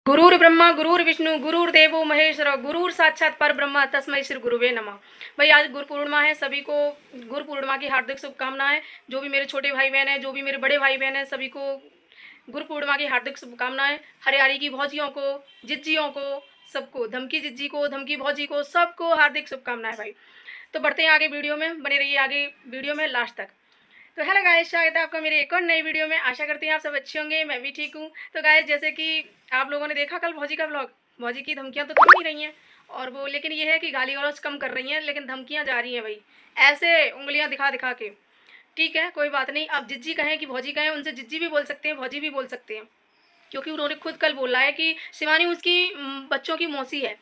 गुरुर् ब्रह्मा गुरुर्विष्णु गुरुर्देवो महेश्वर गुरुर साक्षात पर ब्रह्म तस्मै श्री गुरुवे नमः। भाई आज गुरु पूर्णिमा है, सभी को गुरु पूर्णिमा की हार्दिक शुभकामनाएं। जो भी मेरे छोटे भाई बहन हैं, जो भी मेरे बड़े भाई बहन हैं, सभी को गुरु पूर्णिमा की हार्दिक शुभकामनाएं। हरियाली की भौजियों को, जिज्जियों को, सबको, धमकी जिज्जी को, धमकी भौजी को, सबको हार्दिक शुभकामनाएं भाई। तो बढ़ते हैं आगे, वीडियो में बने रहिए आगे वीडियो में लास्ट तक। तो हेलो गाइस, स्वागत है आपका मेरे एक और नई वीडियो में। आशा करती हैं आप सब अच्छे होंगे, मैं भी ठीक हूँ। तो गाइस, जैसे कि आप लोगों ने देखा कल भौजी का व्लॉग, भौजी की धमकियाँ तो थम नहीं रही हैं, और वो लेकिन ये है कि गाली गलौज कम कर रही हैं, लेकिन धमकियाँ जा रही हैं भाई, ऐसे उंगलियाँ दिखा दिखा के। ठीक है, कोई बात नहीं। अब जिज्जी कहें कि भौजी कहें, उनसे जिज्जी भी बोल सकते हैं, भौजी भी बोल सकते हैं, क्योंकि उन्होंने खुद कल बोला है कि शिवानी उसकी बच्चों की मौसी है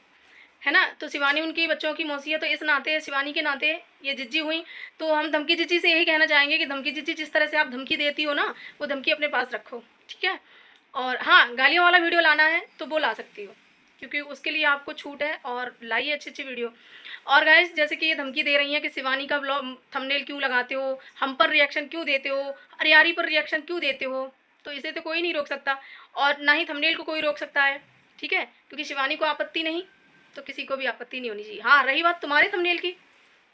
ना। तो शिवानी उनकी बच्चों की मौसी है, तो इस नाते, शिवानी के नाते ये जिज्जी हुई। तो हम धमकी जिज्जी से यही कहना चाहेंगे कि धमकी जिज्जी, जिस तरह से आप धमकी देती हो ना, वो धमकी अपने पास रखो, ठीक है। और हाँ, गालियों वाला वीडियो लाना है तो वो ला सकती हो, क्योंकि उसके लिए आपको छूट है, और लाइए अच्छी अच्छी वीडियो। और गाइस, जैसे कि ये धमकी दे रही हैं कि शिवानी का ब्लॉग थंबनेल क्यों लगाते हो, हम पर रिएक्शन क्यों देते हो, हरियारी पर रिएक्शन क्यों देते हो, तो इसे तो कोई नहीं रोक सकता, और ना ही थंबनेल को कोई रोक सकता है, ठीक है, क्योंकि शिवानी को आपत्ति नहीं, तो किसी को भी आपत्ति नहीं होनी चाहिए। हाँ, रही बात तुम्हारे थंबनेल की,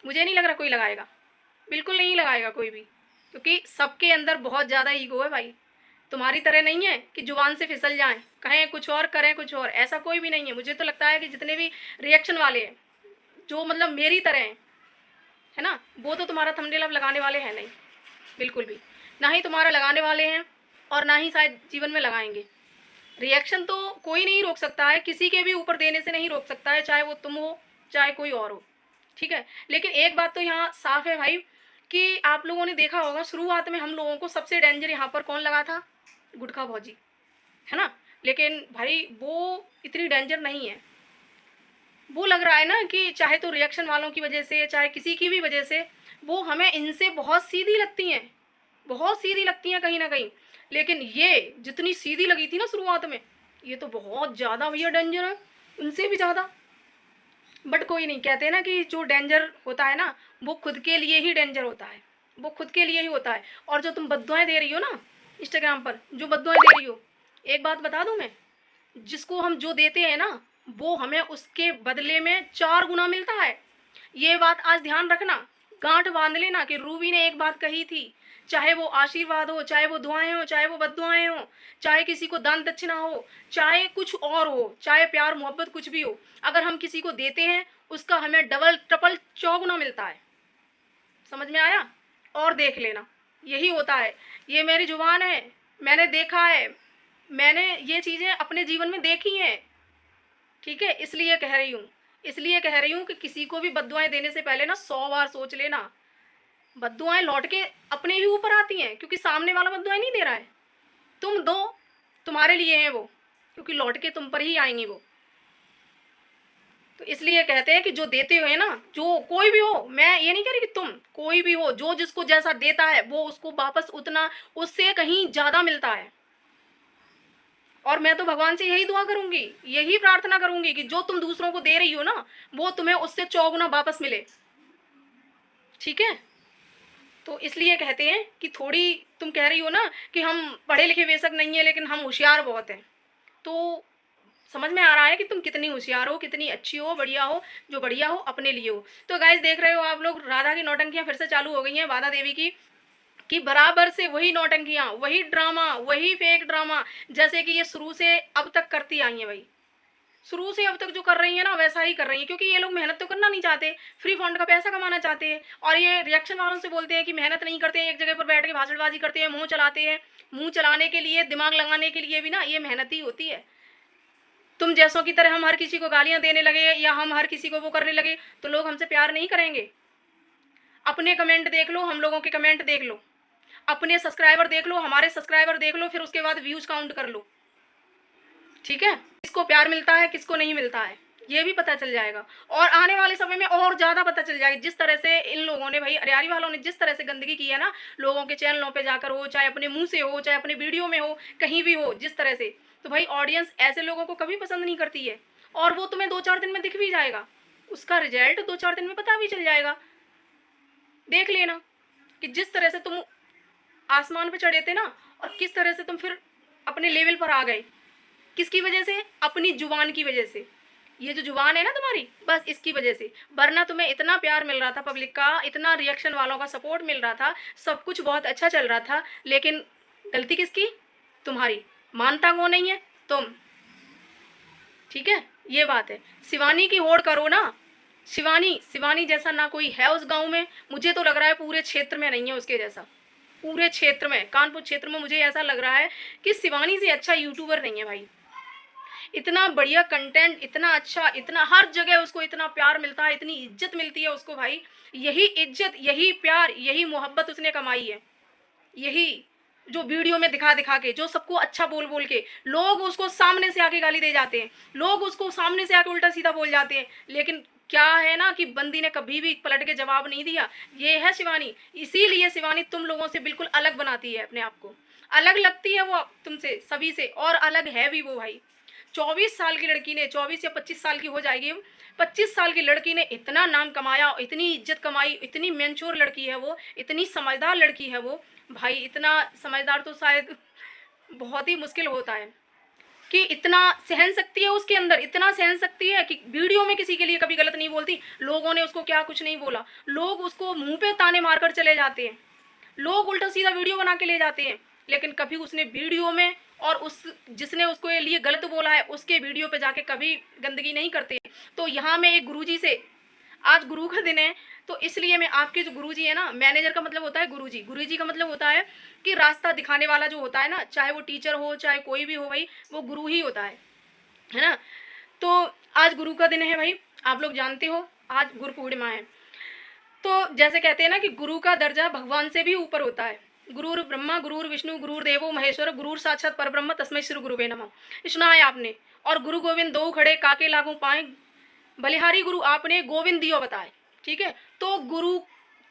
मुझे नहीं लग रहा कोई लगाएगा, बिल्कुल नहीं लगाएगा कोई भी, क्योंकि सबके अंदर बहुत ज़्यादा ईगो है भाई। तुम्हारी तरह नहीं है कि जुबान से फिसल जाएं, कहें कुछ और करें कुछ और, ऐसा कोई भी नहीं है। मुझे तो लगता है कि जितने भी रिएक्शन वाले हैं, जो मतलब मेरी तरह हैं, है ना, वो तो तुम्हारा थंबनेल अब लगाने वाले हैं नहीं, बिल्कुल भी ना ही तुम्हारा लगाने वाले हैं, और ना ही शायद जीवन में लगाएंगे। रिएक्शन तो कोई नहीं रोक सकता है, किसी के भी ऊपर देने से नहीं रोक सकता है, चाहे वो तुम हो चाहे कोई और हो, ठीक है। लेकिन एक बात तो यहाँ साफ है भाई, कि आप लोगों ने देखा होगा शुरुआत में हम लोगों को सबसे डेंजर यहाँ पर कौन लगा था, गुटखा भौजी, है ना। लेकिन भाई वो इतनी डेंजर नहीं है। वो लग रहा है ना कि चाहे तो रिएक्शन वालों की वजह से, चाहे किसी की भी वजह से, वो हमें इनसे बहुत सीधी लगती हैं, बहुत सीधी लगती हैं कहीं ना कहीं। लेकिन ये जितनी सीधी लगी थी ना शुरुआत में, ये तो बहुत ज़्यादा भैया डेंजर है, उनसे भी ज़्यादा। बट कोई नहीं, कहते हैं ना कि जो डेंजर होता है ना, वो खुद के लिए ही डेंजर होता है, वो खुद के लिए ही होता है। और जो तुम बद्दुआएं दे रही हो ना इंस्टाग्राम पर, जो बद्दुआएं दे रही हो, एक बात बता दूं मैं, जिसको हम जो देते हैं ना, वो हमें उसके बदले में 4 गुना मिलता है। ये बात आज ध्यान रखना, गांठ बांध लेना कि रूबी ने एक बात कही थी, चाहे वो आशीर्वाद हो, चाहे वो दुआएं हो, चाहे वो बद्दुआएं हो, चाहे किसी को दान दक्षिणा हो, चाहे कुछ और हो, चाहे प्यार मोहब्बत कुछ भी हो, अगर हम किसी को देते हैं, उसका हमें डबल ट्रिपल चौगुना मिलता है। समझ में आया? और देख लेना, यही होता है। ये मेरी जुबान है, मैंने देखा है, मैंने ये चीज़ें अपने जीवन में देखी हैं, ठीक है, इसलिए कह रही हूँ, इसलिए कह रही हूँ कि किसी को भी बद्दुआएं देने से पहले ना 100 बार सोच लेना। बद्दुआएं लौट के अपने ही ऊपर आती हैं, क्योंकि सामने वाला बद्दुआएं नहीं दे रहा है, तुम दो, तुम्हारे लिए हैं वो, क्योंकि लौट के तुम पर ही आएंगी वो। तो इसलिए कहते हैं कि जो देते हुए ना, जो कोई भी हो, मैं ये नहीं कह रही कि तुम, कोई भी हो, जो जिसको जैसा देता है वो उसको वापस उतना, उससे कहीं ज़्यादा मिलता है। और मैं तो भगवान से यही दुआ करूंगी, यही प्रार्थना करूंगी कि जो तुम दूसरों को दे रही हो ना, वो तुम्हें उससे चौगुना वापस मिले, ठीक है। तो इसलिए कहते हैं कि थोड़ी, तुम कह रही हो ना कि हम पढ़े लिखे बेशक नहीं है, लेकिन हम होशियार बहुत हैं, तो समझ में आ रहा है कि तुम कितनी होशियार हो, कितनी अच्छी हो, बढ़िया हो, जो बढ़िया हो अपने लिए हो। तो गाइस, देख रहे हो आप लोग, राधा की नौटंकियां फिर से चालू हो गई हैं, बाधा देवी की, कि बराबर से वही नौटंकियां, वही ड्रामा, वही फेक ड्रामा, जैसे कि ये शुरू से अब तक करती आई हैं भाई। शुरू से अब तक जो कर रही है ना, वैसा ही कर रही है, क्योंकि ये लोग मेहनत तो करना नहीं चाहते, फ्री फंड का पैसा कमाना चाहते हैं। और ये रिएक्शन वालों से बोलते हैं कि मेहनत नहीं करते हैं, एक जगह पर बैठ के भाषणबाजी करते हैं, मुंह चलाते हैं। मुंह चलाने के लिए, दिमाग लगाने के लिए भी ना, ये मेहनत ही होती है। तुम जैसों की तरह हम हर किसी को गालियां देने लगे, या हम हर किसी को वो करने लगे, तो लोग हमसे प्यार नहीं करेंगे। अपने कमेंट देख लो, हम लोगों के कमेंट देख लो, अपने सब्सक्राइबर देख लो, हमारे सब्सक्राइबर देख लो, फिर उसके बाद व्यूज काउंट कर लो, ठीक है। किसको प्यार मिलता है, किसको नहीं मिलता है, ये भी पता चल जाएगा। और आने वाले समय में और ज़्यादा पता चल जाएगा, जिस तरह से इन लोगों ने भाई, अरियारी वालों ने जिस तरह से गंदगी की है ना, लोगों के चैनलों पे जाकर हो, चाहे अपने मुंह से हो, चाहे अपने वीडियो में हो, कहीं भी हो, जिस तरह से, तो भाई ऑडियंस ऐसे लोगों को कभी पसंद नहीं करती है। और वो तुम्हें 2-4 दिन में दिख भी जाएगा, उसका रिजल्ट 2-4 दिन में पता भी चल जाएगा। देख लेना कि जिस तरह से तुम आसमान पे चढ़े थे ना, और किस तरह से तुम फिर अपने लेवल पर आ गए, किसकी वजह से? अपनी जुबान की वजह से। ये जो जुबान है ना तुम्हारी, बस इसकी वजह से। वरना तुम्हें इतना प्यार मिल रहा था पब्लिक का, इतना रिएक्शन वालों का सपोर्ट मिल रहा था, सब कुछ बहुत अच्छा चल रहा था, लेकिन गलती किसकी? तुम्हारी। मानता कौन नहीं है? तुम। ठीक है, ये बात है। शिवानी की होड़ करो ना। शिवानी जैसा ना कोई है उस गांव में, मुझे तो लग रहा है पूरे क्षेत्र में नहीं है उसके जैसा। पूरे क्षेत्र में, कानपुर क्षेत्र में मुझे ऐसा लग रहा है कि शिवानी से अच्छा यूट्यूबर नहीं है भाई। इतना बढ़िया कंटेंट, इतना अच्छा, इतना हर जगह उसको इतना प्यार मिलता है, इतनी इज्जत मिलती है उसको भाई। यही इज्जत, यही प्यार, यही मोहब्बत उसने कमाई है। यही जो वीडियो में दिखा दिखा के, जो सबको अच्छा बोल बोल के, लोग उसको सामने से आके गाली दे जाते हैं, लोग उसको सामने से आके उल्टा सीधा बोल जाते हैं, लेकिन क्या है ना कि बंदी ने कभी भी पलट के जवाब नहीं दिया। ये है शिवानी। इसीलिए शिवानी तुम लोगों से बिल्कुल अलग बनाती है अपने आप को, अलग लगती है वो तुमसे, सभी से, और अलग है भी वो भाई। 24 साल की लड़की ने, 24 या 25 साल की हो जाएगी, 25 साल की लड़की ने इतना नाम कमाया, इतनी इज्जत कमाई, इतनी मैच्योर लड़की है वो, इतनी समझदार लड़की है वो भाई। इतना समझदार तो शायद बहुत ही मुश्किल होता है कि इतना सहन शक्ति है उसके अंदर, इतना सहन शक्ति है कि वीडियो में किसी के लिए कभी गलत नहीं बोलती। लोगों ने उसको क्या कुछ नहीं बोला, लोग उसको मुंह पे ताने मारकर चले जाते हैं, लोग उल्टा सीधा वीडियो बना के ले जाते हैं, लेकिन कभी उसने वीडियो में और उस जिसने उसको ये लिए गलत बोला है उसके वीडियो पे जाके कभी गंदगी नहीं करते। तो यहाँ मैं एक गुरुजी से, आज गुरु का दिन है, तो इसलिए मैं आपके जो गुरुजी है ना, मैनेजर का मतलब होता है गुरुजी, गुरुजी का मतलब होता है कि रास्ता दिखाने वाला जो होता है ना, चाहे वो टीचर हो चाहे कोई भी हो भाई, वो गुरु ही होता है ना। तो आज गुरु का दिन है भाई, आप लोग जानते हो आज गुरु पूर्णिमा है। तो जैसे कहते हैं ना कि गुरु का दर्जा भगवान से भी ऊपर होता है। गुरुर ब्रह्मा गुरुर विष्णु गुरुर देवो महेश्वर गुरुर साक्षात परब्रह्म तस्मै श्री गुरुवे नमः। सुना है आपने। और गुरु गोविंद दो खड़े काके लागू पाए, बलिहारी गुरु आपने गोविंद दियो बताए। ठीक है, तो गुरु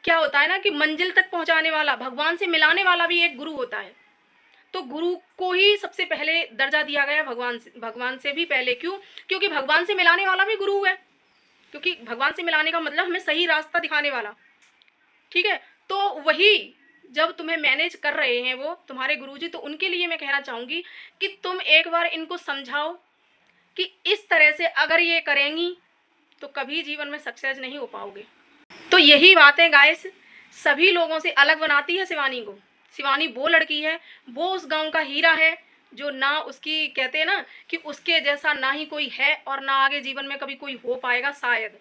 क्या होता है ना कि मंजिल तक पहुंचाने वाला, भगवान से मिलाने वाला भी एक गुरु होता है। तो गुरु को ही सबसे पहले दर्जा दिया गया भगवान से भी पहले। क्यों? क्योंकि भगवान से मिलाने वाला भी गुरु है, क्योंकि भगवान से मिलाने का मतलब हमें सही रास्ता दिखाने वाला। ठीक है, तो वही जब तुम्हें मैनेज कर रहे हैं वो तुम्हारे गुरुजी, तो उनके लिए मैं कहना चाहूँगी कि तुम एक बार इनको समझाओ कि इस तरह से अगर ये करेंगी तो कभी जीवन में सक्सेस नहीं हो पाओगे। तो यही बातें गाइस सभी लोगों से अलग बनाती है शिवानी को। शिवानी वो लड़की है, वो उस गांव का हीरा है, जो ना उसकी, कहते हैं ना कि उसके जैसा ना ही कोई है और ना आगे जीवन में कभी कोई हो पाएगा शायद।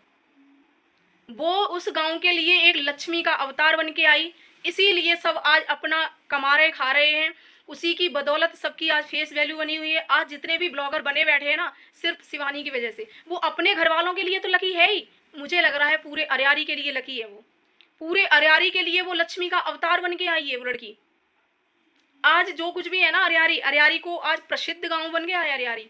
वो उस गांव के लिए एक लक्ष्मी का अवतार बन के आई, इसीलिए सब आज अपना कमा रहे खा रहे हैं। उसी की बदौलत सबकी आज फेस वैल्यू बनी हुई है। आज जितने भी ब्लॉगर बने बैठे हैं ना, सिर्फ शिवानी की वजह से। वो अपने घर वालों के लिए तो लकी है ही, मुझे लग रहा है पूरे अरियारी के लिए लकी है वो। पूरे अरियारी के लिए वो लक्ष्मी का अवतार बन के आई है वो लड़की। आज जो कुछ भी है ना, अरियारी को आज प्रसिद्ध गांव बन गया है अरियारी।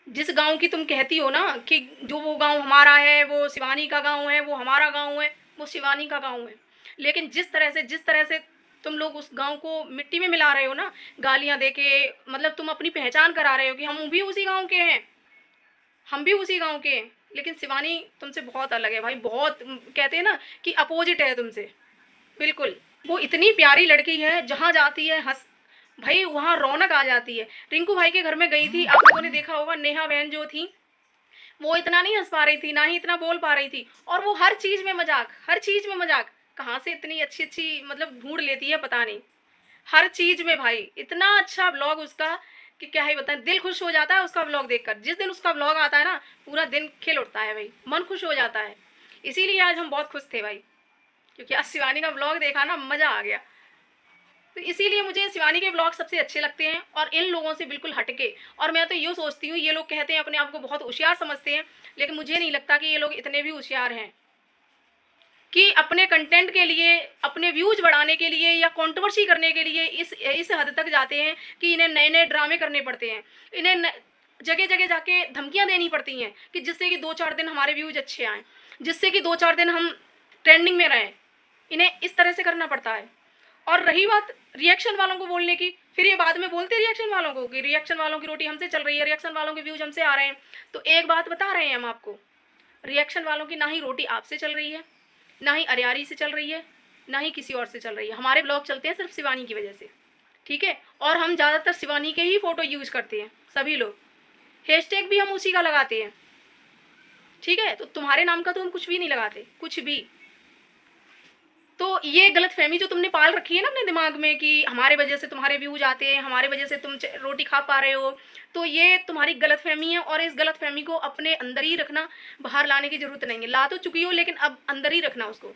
जिस गांव की तुम कहती हो ना कि जो वो गांव हमारा है, वो शिवानी का गांव है, वो हमारा गांव है, वो शिवानी का गांव है। लेकिन जिस तरह से तुम लोग उस गांव को मिट्टी में मिला रहे हो ना, गालियां देके, मतलब तुम अपनी पहचान करा रहे हो कि हम भी उसी गांव के हैं, हम भी उसी गांव के हैं। लेकिन शिवानी तुमसे बहुत अलग है भाई, बहुत, कहते हैं ना कि अपोजिट है तुमसे बिल्कुल। वो इतनी प्यारी लड़की है, जहाँ जाती है हंस भाई वहाँ रौनक आ जाती है। रिंकू भाई के घर में गई थी, आप लोगों ने देखा होगा, नेहा बहन जो थी वो इतना नहीं हंस पा रही थी, ना ही इतना बोल पा रही थी, और वो हर चीज़ में मजाक, हर चीज़ में मजाक। कहाँ से इतनी अच्छी अच्छी मतलब ढूंढ लेती है पता नहीं, हर चीज़ में भाई। इतना अच्छा ब्लॉग उसका कि क्या ही बताएं, दिल खुश हो जाता है उसका ब्लॉग देखकर। जिस दिन उसका ब्लॉग आता है ना, पूरा दिन खिल उठता है भाई, मन खुश हो जाता है। इसीलिए आज हम बहुत खुश थे भाई, क्योंकि आज शिवानी का ब्लॉग देखा ना, मज़ा आ गया। तो इसीलिए मुझे शिवानी के ब्लॉग सबसे अच्छे लगते हैं, और इन लोगों से बिल्कुल हटके। और मैं तो ये सोचती हूँ, ये लोग कहते हैं अपने आप को बहुत होशियार समझते हैं, लेकिन मुझे नहीं लगता कि ये लोग इतने भी होशियार हैं कि अपने कंटेंट के लिए, अपने व्यूज बढ़ाने के लिए या कंट्रोवर्सी करने के लिए इस हद तक जाते हैं कि इन्हें नए नए ड्रामे करने पड़ते हैं। इन्हें जगह जगह जाके धमकियाँ देनी पड़ती हैं कि जिससे कि 2-4 दिन हमारे व्यूज अच्छे आएँ, जिससे कि 2-4 दिन हम ट्रेंडिंग में रहें। इन्हें इस तरह से करना पड़ता है। और रही बात रिएक्शन वालों को बोलने की, फिर ये बाद में बोलते रिएक्शन वालों को कि रिएक्शन वालों की रोटी हमसे चल रही है, रिएक्शन वालों के व्यूज हमसे आ रहे हैं। तो एक बात बता रहे हैं हम आपको, रिएक्शन वालों की ना ही रोटी आपसे चल रही है, ना ही अरियारी से चल रही है, ना ही किसी और से चल रही है। हमारे ब्लॉग चलते हैं सिर्फ शिवानी की वजह से। ठीक है। और हम ज़्यादातर शिवानी के ही फ़ोटो यूज़ करते हैं सभी लोग, हैशटैग भी हम उसी का लगाते हैं, ठीक है। तो तुम्हारे नाम का तो हम कुछ भी नहीं लगाते, कुछ भी। तो ये गलतफहमी जो तुमने पाल रखी है ना अपने दिमाग में कि हमारे वजह से तुम्हारे व्यूज आते हैं, हमारे वजह से तुम रोटी खा पा रहे हो, तो ये तुम्हारी गलतफहमी है। और इस गलतफहमी को अपने अंदर ही रखना, बाहर लाने की जरूरत नहीं है। ला तो चुकी हो लेकिन अब अंदर ही रखना उसको,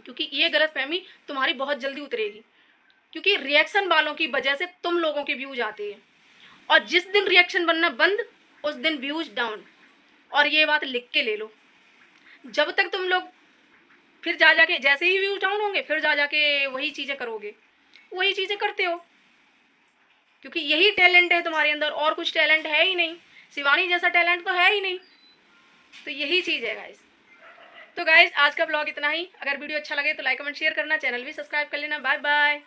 क्योंकि ये गलतफहमी तुम्हारी बहुत जल्दी उतरेगी। क्योंकि रिएक्शन वालों की वजह से तुम लोगों के व्यूज आते हैं, और जिस दिन रिएक्शन बनना बंद उस दिन व्यूज डाउन। और ये बात लिख के ले लो। जब तक तुम लोग फिर जा जाके जैसे ही व्यूज डाउन होंगे फिर जा जाके वही चीज़ें करोगे, वही चीज़ें करते हो, क्योंकि यही टैलेंट है तुम्हारे अंदर, और कुछ टैलेंट है ही नहीं। शिवानी जैसा टैलेंट तो है ही नहीं। तो यही चीज़ है गाइस। तो गाइस आज का ब्लॉग इतना ही। अगर वीडियो अच्छा लगे तो लाइक कमेंट शेयर करना, चैनल भी सब्सक्राइब कर लेना। Bye bye.